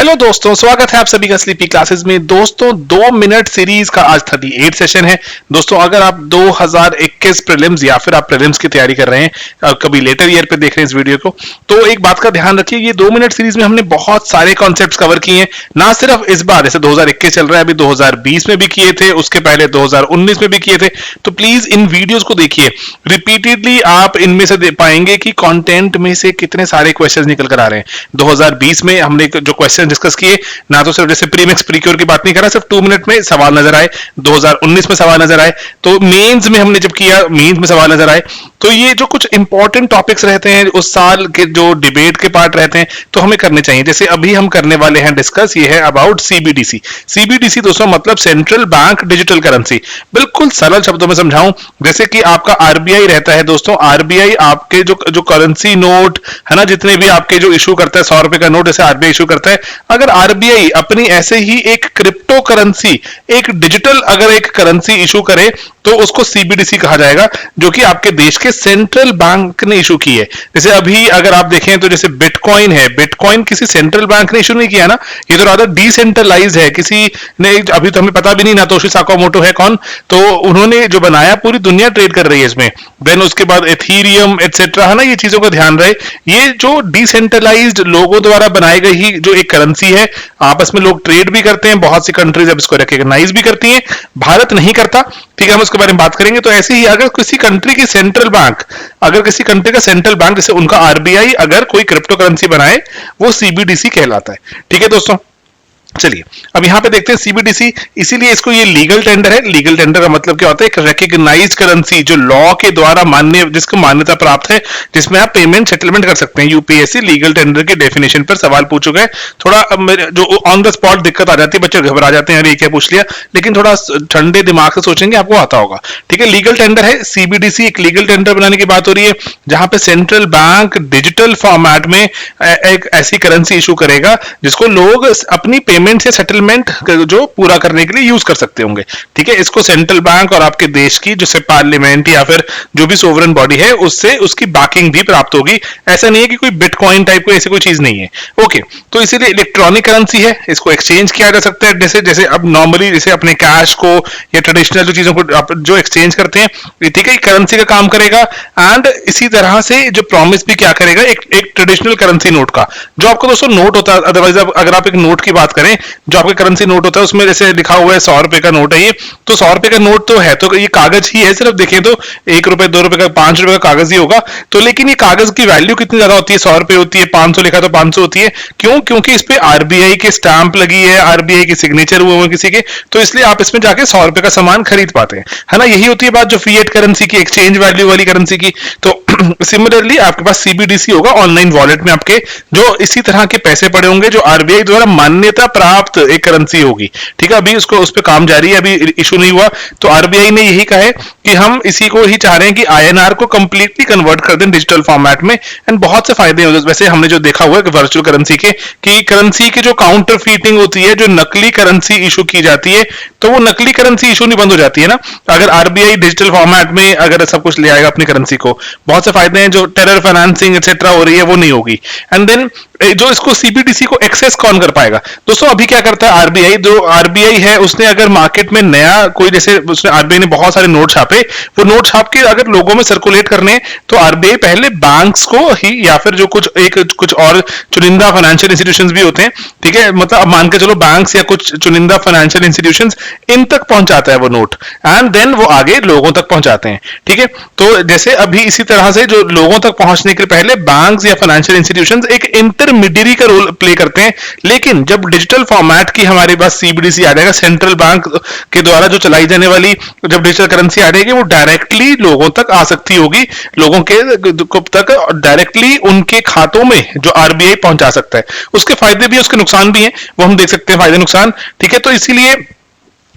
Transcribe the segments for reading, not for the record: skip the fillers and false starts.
Hello दोस्तों, स्वागत है आप सभी का स्लीपी क्लासेस में। दोस्तों 2 मिनट सीरीज का आज 38 सेशन है। दोस्तों अगर आप 2021 प्रीलिम्स या फिर आप प्रीलिम्स की तैयारी कर रहे हैं, कभी लेटर ईयर पे देख रहे हैं इस वीडियो को, तो एक बात का ध्यान रखिए, ये 2 मिनट सीरीज में हमने बहुत सारे कॉन्सेप्ट्स कवर किए हैं। ना सिर्फ इस बार, जैसे 2021 चल रहा है, अभी 2020 में भी किए थे, उसके पहले 2019 में भी किए थे। तो प्लीज इन वीडियोज को देखिए रिपीटेडली, आप इनमें से दे पाएंगे कि कंटेंट में से कितने सारे क्वेश्चंस निकल कर आ रहे हैं। 2020 में हमने जो क्वेश्चन डिस्कस किए, ना तो सिर्फ जैसे प्रीमिक्स प्रीक्योर की बात नहीं कर रहा, सिर्फ 2 मिनट में सवाल नजर आए। 2019 में सवाल नजर आए, तो मेंस में हमने जब किया, मेंस में सवाल नजर आए। तो ये जो कुछ इंपॉर्टेंट टॉपिक्स रहते हैं, उस साल के जो डिबेट के पार्ट रहते हैं, तो हमें करने चाहिए। जैसे अभी हम करने वाले हैं डिस्कस, ये है अबाउट सीबीडीसी। सीबीडीसी दोस्तों मतलब सेंट्रल बैंक डिजिटल करेंसी। बिल्कुल सरल शब्दों में समझाऊं, जैसे कि आपका आरबीआई रहता है दोस्तों, आरबीआई आपके जो करेंसी नोट है ना, जितने भी आपके जो इशू करता है, 100 रुपए का नोट जैसे आरबीआई इशू करता है, अगर आरबीआई अपनी ऐसे ही एक क्रिप्टो करेंसी, एक डिजिटल अगर एक करेंसी इशू करे, तो उसको सीबीडीसी कहा जाएगा, जो कि आपके देश के सेंट्रल बैंक ने इशू की है। जैसे अभी अगर आप देखें तो जैसे बिटकॉइन है, बिटकॉइन किसी सेंट्रल बैंक ने इशू नहीं किया ना, ये तो रादर डिसेंट्रलाइज्ड है, किसी ने, अभी तो हमें पता भी नहीं नातोशी साकामोटो है कौन, तो उन्होंने जो बनाया, पूरी दुनिया ट्रेड कर रही है इसमें। देन उसके बाद एथीरियम एटसेट्रा है ना, ये चीजों का ध्यान रहे। ये जो डिसेंट्रलाइज्ड लोगों द्वारा बनाई गई जो एक करेंसी है, आपस में लोग ट्रेड भी करते हैं, बहुत सी कंट्रीज अब इसको रिकॉग्नाइज भी करती हैं, भारत नहीं करता, ठीक है, हम उसके बारे में बात करेंगे। तो ऐसे ही अगर किसी कंट्री की सेंट्रल बैंक, अगर किसी कंट्री का सेंट्रल बैंक जैसे उनका आरबीआई अगर कोई क्रिप्टो करेंसी बनाए, वो सीबीडीसी कहलाता है। ठीक है दोस्तों, चलिए अब यहां पे देखते हैं सीबीडीसी, इसीलिए इसको ये लीगल टेंडर है। लीगल टेंडर का मतलब क्या होता है? एक रिकॉग्नाइज्ड करेंसी, जो लॉ के द्वारा मान्य, जिसको मान्यता प्राप्त है, जिसमें आप पेमेंट सेटलमेंट कर सकते हैं। यूपीएससी लीगल टेंडर के डेफिनेशन पर सवाल पूछ चुका है। थोड़ा जो ऑन द स्पॉट दिक्कत आ जाती है, बच्चे घबरा जाते हैं, अरे क्या पूछ लिया, लेकिन थोड़ा ठंडे दिमाग से सोचेंगे आपको आता होगा। ठीक है, लीगल टेंडर है सीबीडीसी, एक लीगल टेंडर बनाने की बात हो रही है, जहां पे सेंट्रल बैंक डिजिटल फॉर्मेट में एक ऐसी करेंसी इशू करेगा जिसको लोग अपनी पेमेंट से सेटलमेंट जो पूरा करने के लिए यूज कर सकते होंगे। ठीक है, इसको सेंट्रल बैंक और आपके देश की जैसे पार्लियामेंट या फिर जो भी सोवरेन बॉडी है, उससे उसकी बैकिंग भी प्राप्त होगी। ऐसा नहीं है कि कोई बिटकॉइन टाइप को ऐसी कोई चीज नहीं है। ओके, तो इसीलिए इलेक्ट्रॉनिक करेंसी है, इसको एक्सचेंज किया जा सकता है। जैसे जैसे अब नॉर्मली जैसे अपने कैश को या ट्रेडिशनल जो चीजों को आप जो एक्सचेंज करते हैं, ठीक है, करेंसी का काम करेगा। एंड इसी तरह से जो प्रॉमिस भी क्या करेगा, एक ट्रेडिशनल करेंसी नोट का, जो आपको दोस्तों नोट होता है। अदरवाइज अगर आप एक नोट की बात करें, जो आपका करेंसी नोट होता है, उसमें जैसे लिखा हुआ है 100 रुपए का नोट है ये, तो 100 रुपए का नोट तो है, तो ये कागज ही है, सिर्फ देखें तो 1 रुपए 2 रुपए का 5 रुपए का कागज ही होगा। तो लेकिन ये कागज की वैल्यू कितनी ज्यादा होती है? 100 रुपए होती है, 500 लिखा तो 500 होती है। क्यों? क्योंकि इस पे आरबीआई के स्टैंप लगी है, आरबीआई के सिग्नेचर हुए हैं किसी के, तो इसलिए आप इसमें जाके 100 रुपए का सामान खरीद पाते हैं, है ना। यही होती है बात जो फिएट करेंसी की, एक्सचेंज वैल्यू वाली करेंसी की। तो सिमिलरली आपके पास सीबीडीसी होगा, ऑनलाइन वॉलेट में आपके जो इसी तरह के पैसे पड़े होंगे, जो आरबीआई द्वारा मान्यता प्राप्त एक करेंसी होगी। ठीक है, अभी उसको उस पर काम जारी है, अभी इशू नहीं हुआ। तो आरबीआई ने यही कहा है कि हम इसी को ही चाह रहे हैं कि आईएनआर को कंप्लीटली कन्वर्ट कर दें डिजिटल फॉर्मेट में। एंड बहुत से फायदे हैं वैसे, हमने जो देखा हुआ है वर्चुअल करेंसी के, कि करेंसी की जो काउंटर फीटिंग होती है, जो नकली करेंसी इशू की जाती है, तो वो नकली करेंसी इशू नहीं बंद हो जाती है ना, अगर आरबीआई डिजिटल फॉर्मेट में अगर सब कुछ ले आएगा अपनी करेंसी को। बहुत से फायदे हैं, जो टेरर फाइनेंसिंग एक्सेट्रा हो रही है वो नहीं होगी। एंड देन जो इसको सीबीडीसी को एक्सेस कौन कर पाएगा दोस्तों? अभी क्या करता है आरबीआई, जो आरबीआई है उसने अगर मार्केट में नया कोई, जैसे उसने आरबीआई ने बहुत सारे नोट छापे, वो नोट छाप के अगर लोगों में सर्कुलेट करने, तो आरबीआई पहले बैंक्स को ही, या फिर जो कुछ और चुनिंदा फाइनेंशियल इंस्टीट्यूशंस भी होते हैं, ठीक है, मतलब अब मान के चलो बैंक्स या कुछ चुनिंदा फाइनेंशियल इंस्टीट्यूशंस, इन तक पहुंचाता है वो नोट, एंड देन वो आगे लोगों तक पहुंचाते हैं। ठीक है, तो जैसे अभी इसी तरह से जो लोगों तक पहुंचने के पहले बैंक्स या फाइनेंशियल इंस्टीट्यूशंस एक इंटरमीडियरी का रोल प्ले करते हैं। लेकिन जब डिजिटल फॉर्मेट की हमारे पास सीबीडीसी आ जाएगा, सेंट्रल बैंक के द्वारा जो चलाई जाने वाली जब डिजिटल करेंसी आ जाएगी, वो डायरेक्टली लोगों तक आ सकती होगी, लोगों के तक डायरेक्टली उनके खातों में जो आरबीआई पहुंचा सकता है। उसके फायदे भी, उसके नुकसान भी हैं, वो हम देख सकते हैं, फायदे नुकसान। ठीक है, तो इसीलिए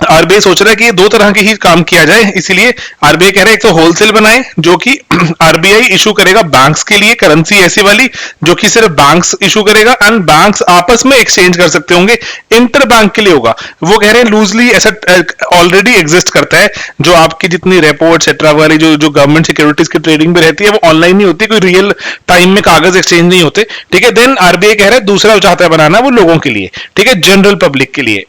आरबीआई सोच रहा है कि ये दो तरह के ही काम किया जाए, इसीलिए आरबीआई कह रहा है एक तो होलसेल बनाए जो कि आरबीआई इशू करेगा बैंक्स के लिए करेंसी ऐसी वाली जो कि सिर्फ बैंक्स इशू करेगा एंड बैंक्स आपस में एक्सचेंज कर सकते होंगे, इंटर बैंक के लिए होगा। वो कह रहे हैं लूजली ऐसा ऑलरेडी एग्जिस्ट करता है, जो आपकी जितनी रेपो एक्सेट्रा वाली जो जो गवर्नमेंट सिक्योरिटीज की ट्रेडिंग भी रहती है वो ऑनलाइन नहीं होती, कोई रियल टाइम में कागज एक्सचेंज नहीं होते, ठीक है। देन आरबीआई कह रहा है दूसरा चाहता है बनाना वो लोगों के लिए, ठीक है, जनरल पब्लिक के लिए।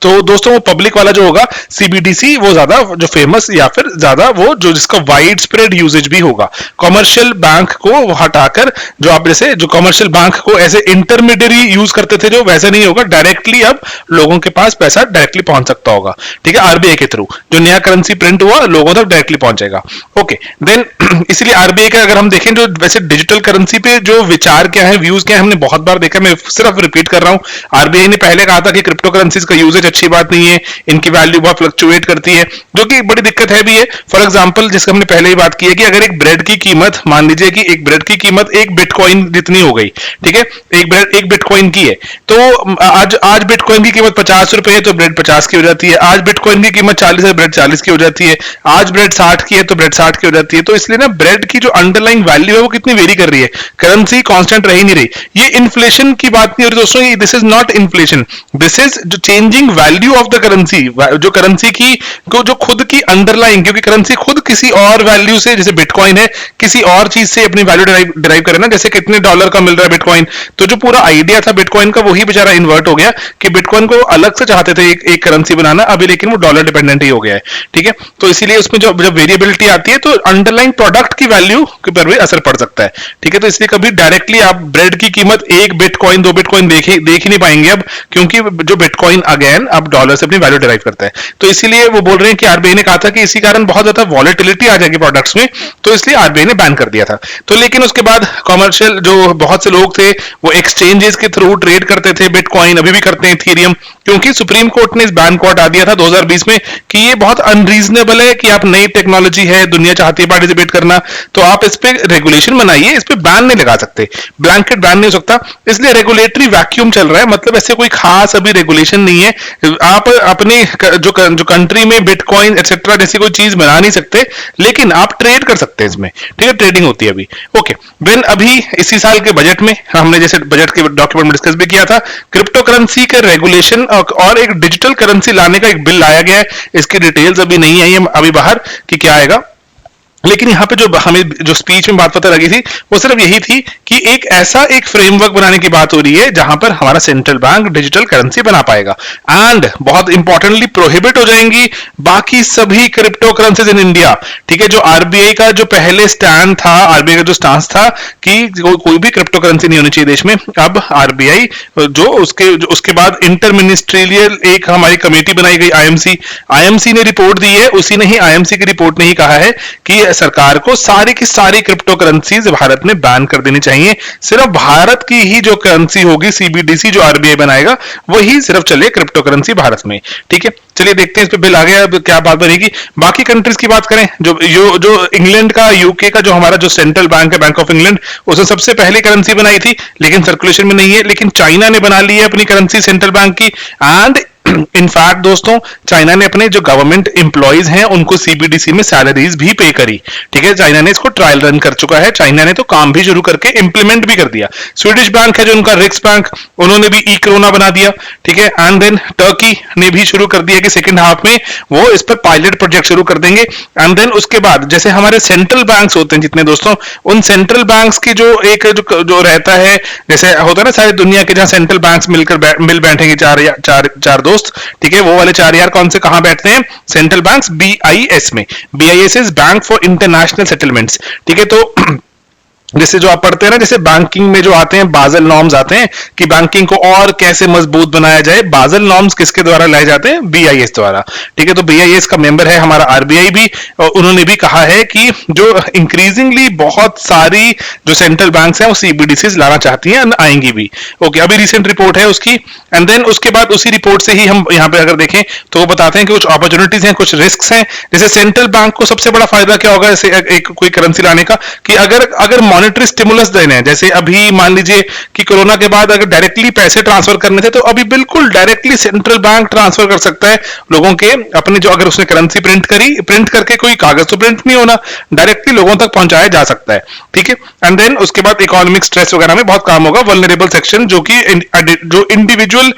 तो दोस्तों वो पब्लिक वाला जो होगा सीबीडीसी वो ज्यादा जो फेमस या फिर ज्यादा वो जो जिसका वाइड स्प्रेड यूजेज भी होगा। कमर्शियल बैंक को हटाकर जो आप जैसे जो कमर्शियल बैंक को ऐसे इंटरमीडियरी यूज करते थे जो वैसा नहीं होगा, डायरेक्टली अब लोगों के पास पैसा डायरेक्टली पहुंच सकता होगा, ठीक है, आरबीआई के थ्रू जो नया करेंसी प्रिंट हुआ लोगों तक डायरेक्टली पहुंचेगा। ओके देन इसलिए आरबीआई का अगर हम देखें जो वैसे डिजिटल करेंसी पे जो विचार क्या है व्यूज क्या है हमने बहुत बार देखा, मैं सिर्फ रिपीट कर रहा हूं। आरबीआई ने पहले कहा था कि क्रिप्टो करेंसीज का यूजेज अच्छी बात नहीं है, इनकी वैल्यू बहुत फ्लक्चुएट करती है, जो कि बड़ी दिक्कत है भी है। फॉर एग्जांपल जिसका हमने पहले ही बात की है कि अगर एक ब्रेड की कीमत मान लीजिए कि एक ब्रेड की कीमत एक बिटकॉइन जितनी हो गई, ठीक है, एक बिटकॉइन की है, तो आज बिटकॉइन की कीमत 50 रुपए है तो ब्रेड 50 की हो जाती है, आज बिटकॉइन की कीमत 40 है ब्रेड 40 की हो जाती है, आज ब्रेड 60 की है तो ब्रेड 60 की हो जाती है। तो इसलिए ना ब्रेड की जो अंडरलाइंग वैल्यू है वो कितनी वेरी कर रही है, करेंसी कांस्टेंट रह ही नहीं रही। ये इन्फ्लेशन की बात नहीं हो रही दोस्तों, this is not inflation, this is जो changing value of the currency, जो करेंसी की को जो खुद की अंडरलाइंग, क्योंकि करेंसी खुद किसी और वैल्यू से जैसे बिटकॉइन है किसी और चीज से अपनी वैल्यू डिराइव करे ना, जैसे कितने डॉलर का मिल रहा है बिटकॉइन, तो जो पूरा आइडिया था बिटकॉइन का वही बेचारा इन्वर्ट हो गया कि बिटकॉइन को अलग से चाहते थे एक करेंसी बनाना, अभी लेकिन वो डॉलर डिपेंडेंट ही हो गया है, ठीक है। तो इसीलिए उसमें जब वेरिएबिलिटी आती है तो अंडरलाइंग प्रोडक्ट की वैल्यू के पर भी असर पड़ सकता है, ठीक है। तो इसलिए कभी डायरेक्टली आप ब्रेड की कीमत एक बिटकॉइन दो बिटकॉइन देख ही नहीं पाएंगे अब, क्योंकि जो बिटकॉइन अगेन अब डॉलर से अपनी वैल्यू डिराइव करता है। तो इसीलिए वो बोल रहे हैं कि आरबीआई ने कहा था कि इसी कारण बहुत ज्यादा वॉलेटिलिटी आ जाएगी प्रोडक्ट्स में, तो इसलिए आरबीआई ने बैन कर दिया था। तो लेकिन उसके बाद कमर्शियल जो बहुत से लोग थे वो एक्सचेंजेस के थ्रू ट्रेड करते थे बिटकॉइन, अभी भी करते हैं इथेरियम, क्योंकि सुप्रीम कोर्ट ने इस बैन को हटा दिया था 2020 में कि ये बहुत अनरीजनेबल है कि आप नई टेक्नोलॉजी है दुनिया चाहती है पार्टिसिपेट करना, तो आप इस पे रेगुलेशन बनाइए, इस पे बैन नहीं लगा सकते, ब्लैंकेट बैन नहीं हो सकता। इसलिए रेगुलेटरी वैक्यूम चल रहा है, मतलब ऐसे कोई खास अभी रेगुलेशन नहीं है, आप अपने जो कंट्री में बिटकॉइन एक्सेट्रा जैसी कोई चीज बना नहीं सकते, लेकिन आप ट्रेड कर सकते हैं इसमें, ठीक है, ट्रेडिंग होती है अभी। ओके देन अभी इसी साल के बजट में हमने जैसे बजट के डॉक्यूमेंट में डिस्कस भी किया था, क्रिप्टो करेंसी के रेगुलेशन और एक डिजिटल करेंसी लाने का एक बिल लाया गया है, इसकी डिटेल्स अभी नहीं आई है अभी बाहर कि क्या आएगा, लेकिन यहाँ पे जो हमें जो स्पीच में बात पता लगी थी वो सिर्फ यही थी कि एक फ्रेमवर्क बनाने की बात हो रही है जहां पर हमारा सेंट्रल बैंक डिजिटल करेंसी बना पाएगा एंड बहुत इंपॉर्टेंटली प्रोहिबिट हो जाएंगी बाकी सभी क्रिप्टो करेंसीज इन इंडिया, ठीक है। जो आरबीआई का जो पहले स्टैंड था, आरबीआई का जो स्टांस था कि कोई भी क्रिप्टो करेंसी नहीं होनी चाहिए देश में, अब आरबीआई जो उसके बाद इंटर मिनिस्ट्रियल एक हमारी कमेटी बनाई गई आईएमसी ने रिपोर्ट दी है, उसी ने ही आईएमसी की रिपोर्ट ने ही कहा है कि सरकार को सारी की सारी क्रिप्टो करेंसीज भारत में बैन कर देनी चाहिए, सिर्फ भारत की ही जो करेंसी होगी सीबीडीसी जो आरबीआई बनाएगा वही सिर्फ चले क्रिप्टो करेंसी भारत में, ठीक है। चलिए देखते हैं इस पे बिल आ गया अब क्या बात बनेगी। बाकी कंट्रीज की बात करें, जो इंग्लैंड का यूके का जो हमारा जो सेंट्रल बैंक है बैंक ऑफ इंग्लैंड, उसने सबसे पहले करेंसी बनाई थी लेकिन सर्कुलेशन में नहीं है, लेकिन चाइना ने बना ली है अपनी करेंसी सेंट्रल बैंक की एंड इनफैक्ट दोस्तों चाइना ने अपने जो गवर्नमेंट एम्प्लॉइज हैं उनको सीबीडीसी में सैलरीज भी पे करी, ठीक है। चाइना ने इसको ट्रायल रन कर चुका है, चाइना ने तो काम भी शुरू करके इंप्लीमेंट भी कर दिया। स्वीडिश बैंक है जो उनका रिक्स बैंक, उन्होंने भी ई कोरोना बना दिया, ठीक है। एंड देन टर्की ने भी शुरू कर दिया कि सेकंड हाफ में वो इस पर पायलट प्रोजेक्ट शुरू कर देंगे। एंड देन उसके बाद जैसे हमारे सेंट्रल बैंक्स होते हैं जितने दोस्तों, उन सेंट्रल बैंक्स की जो एक जो रहता है, जैसे होता है ना सारी दुनिया के जहां सेंट्रल बैंक्स मिल बैठेंगे चार दोस्त, ठीक है, वो वाले चार यार कौन से कहां बैठते हैं, सेंट्रल बैंक्स बीआईएस में, BIS is bank for international settlements, ठीक है। तो जैसे जो आप पढ़ते हैं ना, जैसे बैंकिंग में जो आते हैं बाजल नॉर्म्स आते हैं कि बैंकिंग को और कैसे मजबूत बनाया जाए, बाजल नॉर्म्स किसके द्वारा लाए जाते हैं, बीआईएस द्वारा, ठीक है। तो बीआईएस का मेंबर है हमारा आरबीआई भी, और उन्होंने भी कहा है कि जो इंक्रीजिंगली बहुत सारी जो सेंट्रल बैंक्स हैं वो सीबीडीसीज लाना चाहती हैं, आएंगी भी। ओके अभी रिसेंट रिपोर्ट है उसकी, एंड देन उसके बाद उसी रिपोर्ट से ही हम यहाँ पे अगर देखें तो वो बताते हैं कि कुछ अपॉर्चुनिटीज हैं कुछ रिस्क हैं। जैसे सेंट्रल बैंक को सबसे बड़ा फायदा क्या होगा एक कोई करेंसी लाने का, कि अगर मॉनेटरी स्टिमुलस देने हैं। जैसे अभी मान लीजिए कि कोरोना के बाद अगर डायरेक्टली पैसे ट्रांसफर करने थे, तो अभी बिल्कुल डायरेक्टली सेंट्रल बैंक ट्रांसफर कर सकता है लोगों के अपने, जो अगर उसने करेंसी प्रिंट करके, कोई कागज तो प्रिंट नहीं होना, डायरेक्टली लोगों तक पहुंचाया जा सकता है। ठीक है, एंड देन उसके बाद इकोनॉमिक स्ट्रेस वगैरह में बहुत काम होगा। वल्नरेबल सेक्शन जो कि जो इंडिविजुअल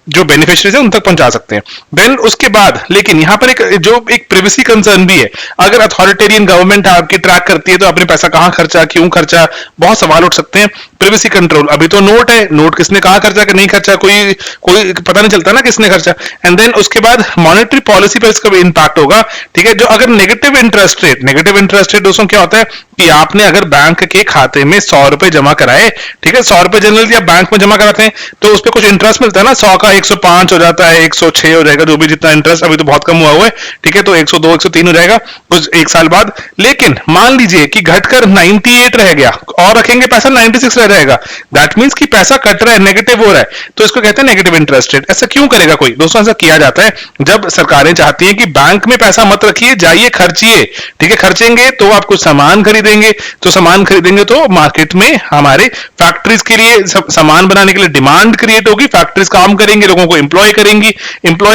जो बेनिफिशियरीज है उन तक पहुंचा सकते हैं। देन उसके बाद लेकिन यहां पर एक प्रिवेसी कंसर्न भी है। अगर अथॉरिटेरियन गवर्नमेंट आपकी ट्रैक करती है तो आपने पैसा कहां खर्चा, क्यों खर्चा, बहुत सवाल उठ सकते हैं। प्रिवेसी कंट्रोल, अभी तो नोट है, नोट किसने कहां खर्चा नहीं खर्चा, कोई कोई पता नहीं चलता ना किसने खर्चा। एंड देन उसके बाद मॉनेटरी पॉलिसी पर इसका भी इंपैक्ट होगा। ठीक है, जो अगर नेगेटिव इंटरेस्ट रेट दोस्तों क्या होता है कि आपने अगर बैंक के खाते में 100 रुपए जमा कराए, ठीक है, 100 रुपए जनरली आप बैंक में जमा कराते हैं तो उस पर कुछ इंटरेस्ट मिलता है ना, 100 का 105 हो जाता है, 106 हो जाएगा, जो भी जितना इंटरेस्ट, अभी तो बहुत कम हुआ है। ठीक है, तो 102 103 हो जाएगा कुछ एक साल बाद। लेकिन मान लीजिए कि घटकर 98 रह गया और रखेंगे पैसा 96 रह जाएगा, दैट मींस कि पैसा कट रहा है, नेगेटिव हो रहा है, तो इसको कहते हैं नेगेटिव इंटरेस्ट रेट। ऐसा क्यों करेगा कोई? दोस्तों ऐसा किया जाता है जब सरकारें चाहती हैं कि बैंक में पैसा मत रखिए, जाइए खर्चिए। ठीक है, खर्चेंगे तो आप कुछ सामान खरीदेंगे, तो सामान खरीदेंगे तो मार्केट में हमारे फैक्ट्रीज के लिए सामान बनाने के लिए डिमांड क्रिएट होगी, फैक्ट्रीज काम करेंगे, लोगों को एम्प्लॉय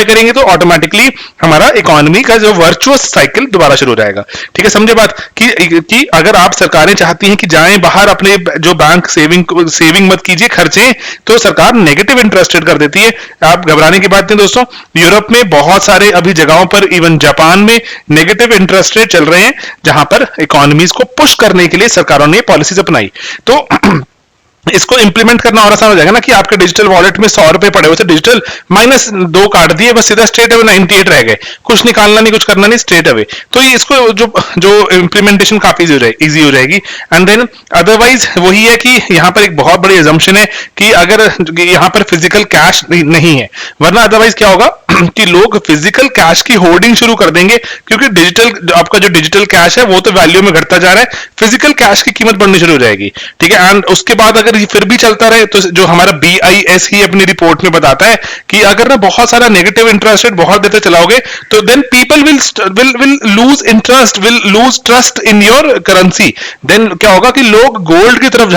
करेंगे तो ऑटोमेटिकली हमारा इकोनॉमी का जो वर्चुअस साइकिल दोबारा शुरू हो जाएगा। ठीक है, समझे बात कि अगर आप सरकारें चाहती हैं कि जाएं बाहर, अपने जो बैंक सेविंग मत कीजिए, खर्चें, तो सरकार नेगेटिव इंटरेस्ट रेट कर देती है। आप घबराने की बात नहीं दोस्तों, यूरोप में बहुत सारे अभी जगहों पर, इवन जापान में नेगेटिव इंटरेस्ट रेट चल रहे हैं, जहां पर इकोनॉमीज को पुश करने के लिए सरकारों ने पॉलिसीज अपनाई। तो इसको इंप्लीमेंट करना और आसान हो जाएगा ना, कि आपके डिजिटल वॉलेट में 100 रुपए पड़े हुए थे, डिजिटल -2 काट दिए, बस सीधा स्ट्रेट अवे 98 रह गए, कुछ निकालना नहीं, कुछ करना नहीं, स्ट्रेट अवे। तो ये इसको जो इंप्लीमेंटेशन काफी इजी हो जाएगी। एंड देन अदरवाइज वही है कि यहाँ पर एक बहुत बड़ी अजम्पशन है कि अगर यहाँ पर फिजिकल कैश नहीं है, वरना अदरवाइज क्या होगा कि लोग फिजिकल कैश की होर्डिंग शुरू कर देंगे, क्योंकि आपका जो डिजिटल कैश है वो तो वैल्यू में घटता जा रहा है, फिजिकल कैश की कीमत बढ़नी शुरू हो जाएगी। ठीक है, एंड उसके बाद अगर ये फिर भी चलता रहे तो जो हमारा BIS ही अपनी रिपोर्ट में बताता है कि अगर ना बहुत सारा नेगेटिव इंटरेस्ट रेट बहुत देर तक चलाओगे तो then people will lose interest, will lose trust in your currency. Then क्या होगा कि लोग गोल्ड की तरफ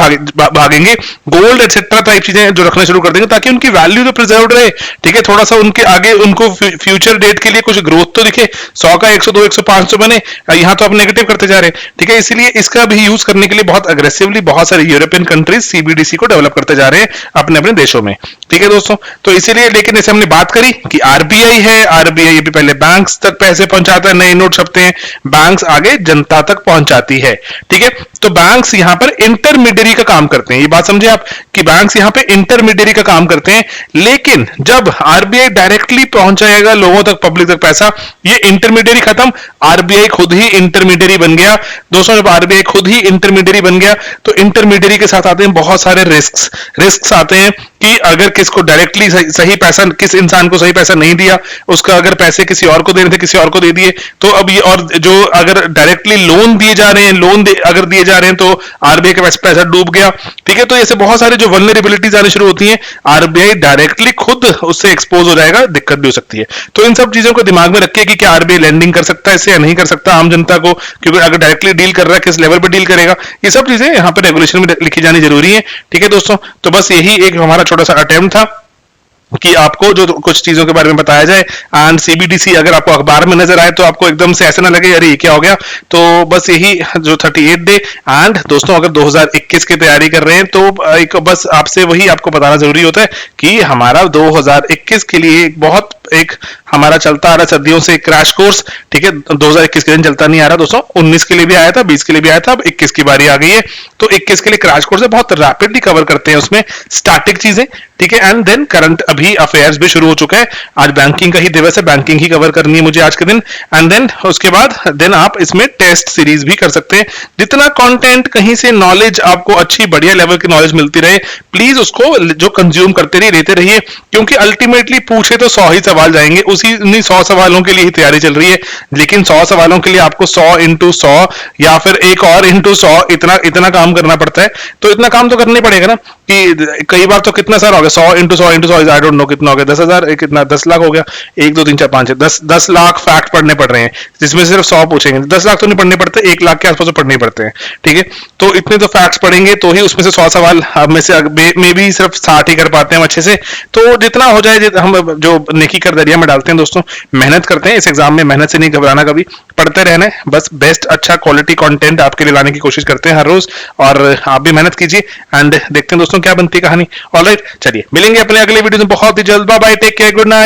भागेंगे, गोल्ड एटसेट्रा टाइप चीजें जो रखना शुरू कर देंगे, ताकि उनकी वैल्यू तो प्रिजर्व रहे। ठीक है, थोड़ा सा उनके आगे उनको फ्यूचर डेट के लिए कुछ ग्रोथ तो दिखे, 100 का 102 105 तो बने, यहाँ तो आप नेगेटिव करते जा रहे हैं। ठीक है, इसीलिए इसका भी यूज करने के लिए बहुत अग्रेसिवली बहुत सारे यूरोपियन कंट्रीज CBDC को डेवलप करते जा रहे हैं अपने अपने देशों में। ठीक है दोस्तों, तो इसीलिए, लेकिन जैसे हमने बात करी कि RBI है, RBI भी पहले बैंक्स तक पैसे पहुंचाता है, नए नोट छपते हैं, बैंक्स आगे जनता तक पहुंचाती है। ठीक है, तो बैंक्स यहां पर इंटरमीडियरी का काम करते हैं, ये बात समझे आप कि बैंक्स यहां पे इंटरमीडियरी का काम करते हैं। लेकिन जब RBI डायरेक्टली पहुंचाएगा लोगों तक, पब्लिक तक पैसा, ये इंटरमीडियरी खत्म, RBI खुद ही इंटरमीडियरी बन गया। दोस्तों जब RBI खुद ही इंटरमीडियरी बन गया तो इंटरमीडियरी के साथ आते हैं बहुत सारे रिस्क आते हैं कि अगर किसको डायरेक्टली सही पैसा, किस इंसान को सही पैसा नहीं दिया, उसका अगर पैसे किसी और को देने थे, किसी और को दे दिए, तो अब ये, और जो अगर डायरेक्टली लोन दिए जा रहे हैं, अगर दिए जा रहे हैं तो RBI का पैसा डूब गया। ठीक है, तो ऐसे बहुत सारे जो वल्नरेबिलिटीज आने शुरू होती हैं, RBI डायरेक्टली खुद उससे एक्सपोज हो जाएगा, दिक्कत भी हो सकती है। तो इन सब चीजों को दिमाग में रखिए कि क्या RBI लेंडिंग कर सकता है इससे या नहीं कर सकता आम जनता को, क्योंकि अगर डायरेक्टली डील कर रहा है किस लेवल पर डील करेगा, ये सब चीजें यहाँ पर रेगुलेशन में लिखी जानी जरूरी है। ठीक है दोस्तों, तो बस यही एक हमारा छोटा सा अटेम्प्ट था कि आपको जो कुछ चीजों के बारे में बताया जाए। एंड CBDC अगर आपको अखबार में नजर आए तो आपको एकदम से ऐसा ना लगे अरे ये क्या हो गया। तो बस यही जो 38 डे। एंड दोस्तों अगर 2021 की तैयारी कर रहे हैं तो एक बस आपसे वही आपको बताना जरूरी होता है कि हमारा 2021 के लिए एक हमारा चलता आ रहा सदियों से क्रैश कोर्स। ठीक है, 2021 के दिन चलता नहीं आ रहा दोस्तों, 19 के लिए भी आया था, 20 के लिए भी आया था, अब 21 की बारी आ गई है। तो 21 के लिए क्रैश कोर्स है, बहुत रैपिडली कवर करते हैं उसमें स्टैटिक चीजें। ठीक है, एंड देन करंट अभी अफेयर्स भी शुरू हो चुका है, आज बैंकिंग का ही दिवस है, बैंकिंग ही कवर करनी है मुझे आज के दिन। एंड देन उसके बाद देन आप इसमें टेस्ट सीरीज भी कर सकते हैं। जितना कंटेंट कहीं से नॉलेज आपको अच्छी बढ़िया लेवल की नॉलेज मिलती रहे, प्लीज उसको जो कंज्यूम करते रहिए, लेते रहिए, क्योंकि अल्टीमेटली पूछे तो 100 ही सवाल सवाल जाएंगे, उसी उन्हीं 100 सवालों के लिए ही तैयारी चल रही है। लेकिन 100 सवालों के लिए आपको 100 इंटू 100 या फिर एक और इंटू 100 इतना इतना काम करना पड़ता है। तो इतना काम तो करना ही पड़ेगा ना, कि कई बार तो कितना सारा हो गया, 100 into 100 into 100, I don't know कितना हो गया, 10,000, कितना 10 लाख हो गया, 1 2 3 4 5 10 लाख फैक्ट पढ़ने पड़ रहे हैं, जिसमें सिर्फ 100 पूछेंगे। 10 लाख तो नहीं पढ़ने पड़ते, 1 लाख के आसपास तो पढ़ने ही पड़ते हैं, ठीक है। तो इतने तो फैक्ट्स पढ़ेंगे तो ही उसमें से 100 सवाल में से में भी सिर्फ 60 ही कर पाते हैं अच्छे से। तो जितना हो जाए, हम जो नेकी कर दरिया में डालते हैं दोस्तों, मेहनत करते हैं इस एग्जाम में, मेहनत से नहीं घबराना कभी, पढ़ते रहना है बस, बेस्ट अच्छा क्वालिटी कंटेंट आपके लिए लाने की कोशिश करते हैं हर रोज, और आप भी मेहनत कीजिए एंड देखते हैं दोस्तों क्या बनती है कहानी। ऑलराइट, चलिए मिलेंगे अपने अगले वीडियो में बहुत ही जल्द। Bye bye, take care, good night.